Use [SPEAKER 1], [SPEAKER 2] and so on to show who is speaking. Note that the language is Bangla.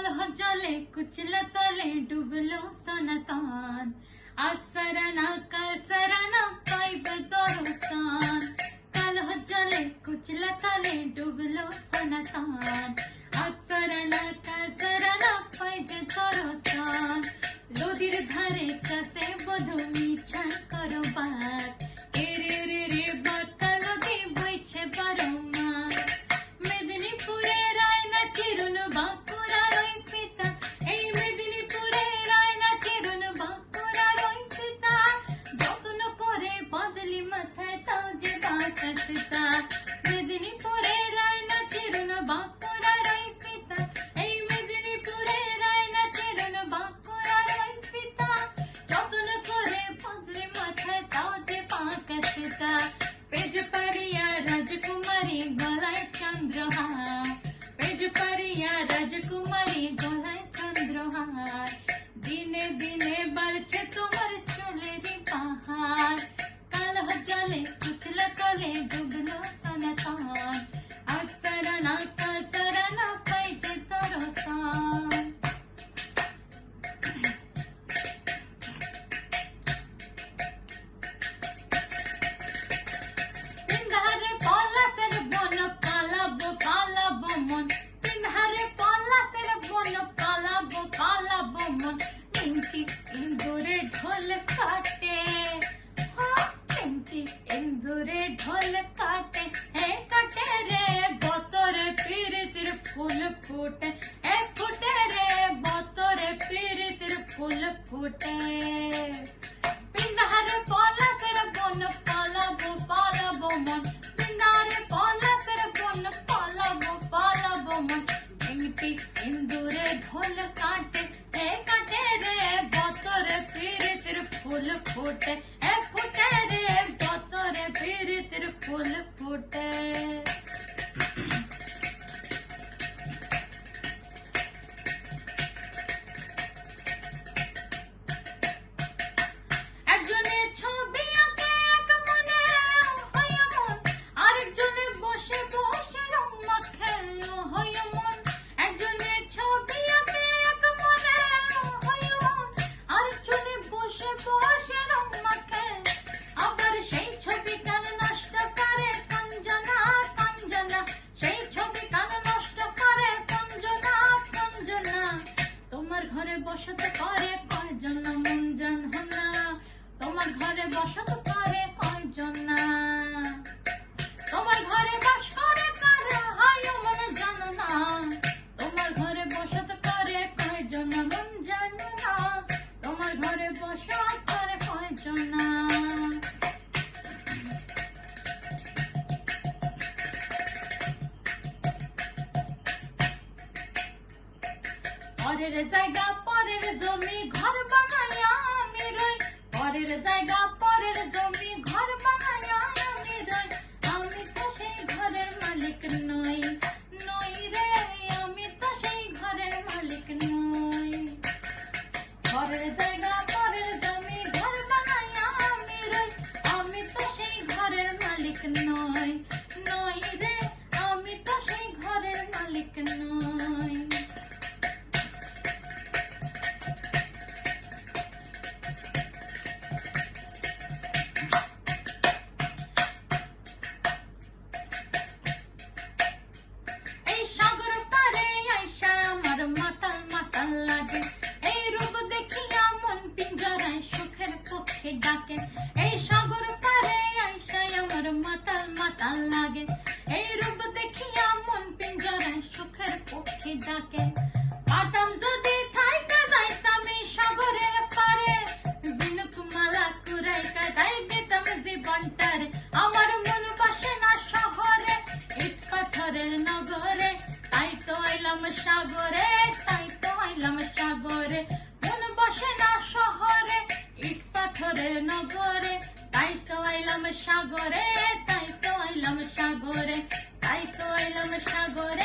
[SPEAKER 1] कलह जले कुचला तले डुबलो सनातन आज सराना कल सराना पाइबे दरसान कलह जले कुचला तले डुबलो सनातन आज सराना कल सराना पाइबे दरसान लोदिर धारे कासे बधु मिछा करो बात रे रे रे बाकालो दी बइछे बारोमा मेदिनीपुरे रायना चिरुन बाकुरा रई पिता এই মেদিনীপুরে রায়না চিরুন বাকুরা রই পিতা যত্ন করে বদলি মাথায় তাও যে বাতাসিতা মেদিনীপুরে রায়না চিরুন বাকুরা রই পিতা এই মেদিনীপুরে রায়না চিরুন বাকুরা রই পিতা যত্ন করে বদলি মাথায় তাও যে বাতাসিতা পেজ পারিয়া রাজকুমারী গলায় চন্দ্রহার পেজ পারিয়া রাজকুমারী গলায় চন্দ্রহার দিনে দিনে বাড়ছে তোমার চুলেরই পাহাড় কালহ জলে কুচলা তলে ডুবলো সনাতন আজ সরানা কাল সরানা পাইছে তরসান পিন্ধারে পলাশের বন পালাবো পালাবো মন পিন্ধারে পলাশের বন পালাবো পালাবো মন চিমটি ইন্দুরে ঢোল কাটে চিমটি ইন্দুরে ঢোল কাটে হে কাটে রে বতরে পিরিতির ফুল ফুটে হে ফুটে রে বতরে পিরিতির ফুল ফুটে পিন্ধারে পলাশের বন পালাবো পালাবো মন পিন্ধারে পলাশের বন পালাবো পালাবো মন চিমটি ইন্দুরে ঢোল কাটে হে কাটে রে বতরে পিরিতির ফুল ফুটে হে ফুটে রে বতরে পিরিতির ফুল ফুটে একজনে ছবি আঁকে এক মনে হয় মন আরেকজনে বসে বসে রং মাখে হয় মন একজনে ছবি আঁকে এক মনে হয় মন আরেকজনে বসে বসে রং মাখে আবার সেই ছবি কাল নষ্ট করে কঞ্জনা কঞ্জনা সেই ছবি কাল নষ্ট করে কঞ্জনা কঞ্জনা তোমার ঘরে বসত করে কয়জন মন জানো না তোমার ঘরে বসত করে কয়জন না তোমার ঘরে বাস করে কারা হয় মন জানো না তোমার ঘরে বসত করে কয়জন মন জানো না তোমার ঘরে বসত করে কয়জন না পরের জায়গা পরের জমি ঘর বানাইয়া আমি রই পরের জায়গা পরের জমি ঘর বানাইয়া আমি রই আমি তো সেই ঘরের মালিক নই নই রে আমি তো সেই ঘরের মালিক নই পরের জায়গা পরের জমি ঘর বানাইয়া আমি রই আমি তো সেই ঘরের মালিক নই নই রে আমি তো সেই ঘরের মালিক নই ডাকে এই সাগর পারে আইসাই আমার মাতাল মাতাল লাগে এই রূপ দেখিয়া মন পিঞ্জরায় সুখের পক্ষে ডাকে পাতাম যদি থাইকা যাইতাম এই সাগরের পারে জিনুক মালা কুরাইকা গাই দিতাম জীবনটারে আমার মন বসে না শহরে ইট পাথরের নগরে তাই তো আইলাম সাগরে তাই তো আইলাম সাগরে মন বসে না শহরে ইট পাথরের নগরে তাই তো আইলাম সাগরে তাই তো আইলাম সাগরে তাই তো আইলাম সাগরে